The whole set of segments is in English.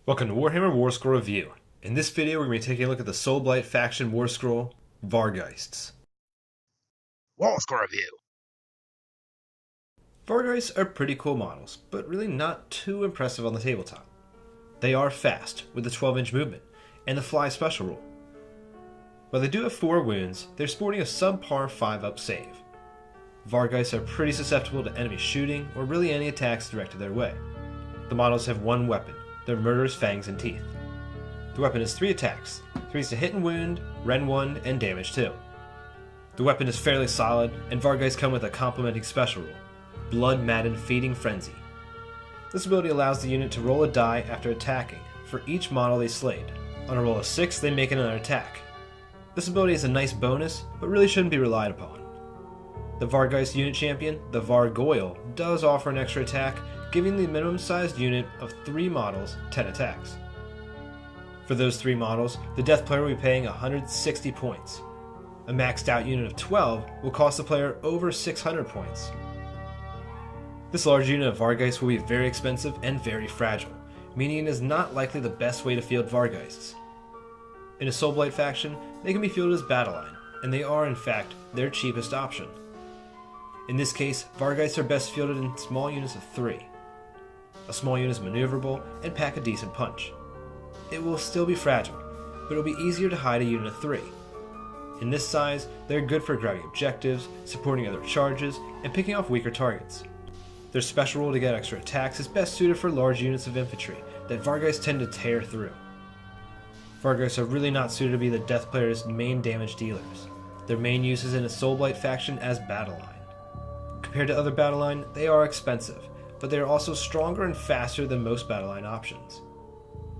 Welcome to Warhammer Warscroll Review. In this video, we're going to be taking a look at the Soulblight faction Warscroll, Vargheists. Warscroll Review. Vargheists are pretty cool models, but really not too impressive on the tabletop. They are fast, with the 12-inch movement, and the fly special rule. While they do have 4 wounds, they're sporting a subpar 5-up save. Vargheists are pretty susceptible to enemy shooting, or really any attacks directed their way. The models have 1 weapon, their murderous fangs and teeth. The weapon has 3 attacks, 3 to hit and wound, rend 1, and damage 2. The weapon is fairly solid, and Vargheists come with a complementing special rule, Blood Maddened Feeding Frenzy. This ability allows the unit to roll a die after attacking for each model they slayed. On a roll of 6, they make another attack. This ability is a nice bonus, but really shouldn't be relied upon. The Vargheist unit champion, the Vargheists, does offer an extra attack, giving the minimum sized unit of 3 models 10 attacks. For those 3 models, the death player will be paying 160 points. A maxed out unit of 12 will cost the player over 600 points. This large unit of Vargheists will be very expensive and very fragile, meaning it is not likely the best way to field Vargheists. In a Soulblight faction, they can be fielded as battleline, and they are in fact their cheapest option. In this case, Vargheists are best fielded in small units of 3. A small unit is maneuverable and pack a decent punch. It will still be fragile, but it will be easier to hide a unit of 3. In this size, they are good for grabbing objectives, supporting other charges, and picking off weaker targets. Their special rule to get extra attacks is best suited for large units of infantry that Vargheists tend to tear through. Vargheists are really not suited to be the death player's main damage dealers. Their main use is in a Soulblight faction as battleline. Compared to other battleline, they are expensive, but they are also stronger and faster than most battleline options.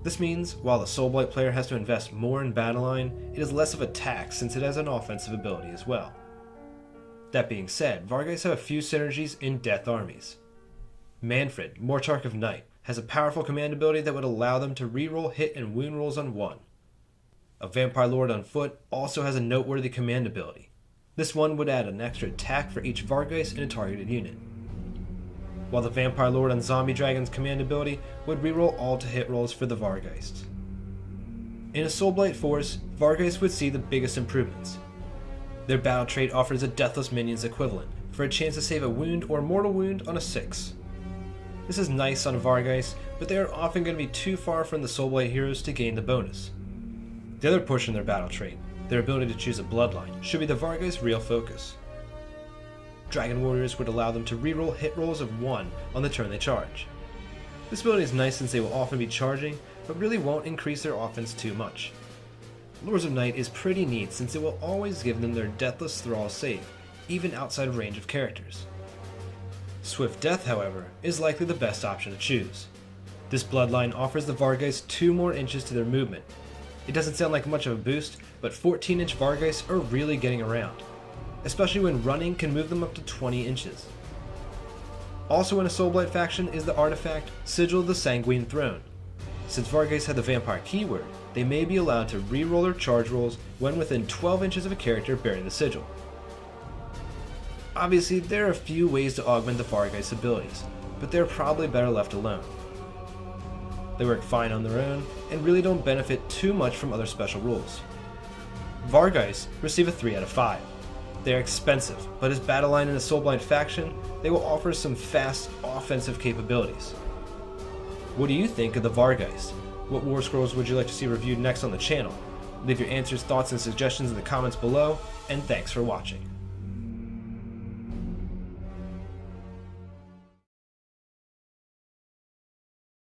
This means, while the Soulblight player has to invest more in battleline, it is less of a tax since it has an offensive ability as well. That being said, Vargheists have a few synergies in death armies. Manfred, Mortarch of Night, has a powerful command ability that would allow them to reroll hit and wound rolls on 1. A Vampire Lord on foot also has a noteworthy command ability. This one would add an extra attack for each Vargheist in a targeted unit. While the Vampire Lord on Zombie Dragon's command ability would reroll all to hit rolls for the Vargheists. In a Soulblight force, Vargheists would see the biggest improvements. Their battle trait offers a Deathless Minions equivalent for a chance to save a wound or mortal wound on a 6. This is nice on Vargheists, but they are often going to be too far from the Soulblight heroes to gain the bonus. The other portion of their battle trait, their ability to choose a bloodline, should be the Vargheists' real focus. Dragon Warriors would allow them to reroll hit rolls of 1 on the turn they charge. This ability is nice since they will often be charging, but really won't increase their offense too much. Lords of Night is pretty neat since it will always give them their Deathless Thrall save, even outside of range of characters. Swift Death, however, is likely the best option to choose. This bloodline offers the Vargheists 2 more inches to their movement. It doesn't sound like much of a boost, but 14-inch Vargheists are really getting around, especially when running can move them up to 20 inches. Also in a Soulblight faction is the artifact Sigil of the Sanguine Throne. Since Vargheists have the vampire keyword, they may be allowed to reroll their charge rolls when within 12 inches of a character bearing the sigil. Obviously, there are a few ways to augment the Vargheists' abilities, but they're probably better left alone. They work fine on their own, and really don't benefit too much from other special rules. Vargheists receive a 3 out of 5. They are expensive, but as battleline in a Soulblight faction, they will offer some fast, offensive capabilities. What do you think of the Vargheists? What Warscrolls would you like to see reviewed next on the channel? Leave your answers, thoughts, and suggestions in the comments below, and thanks for watching.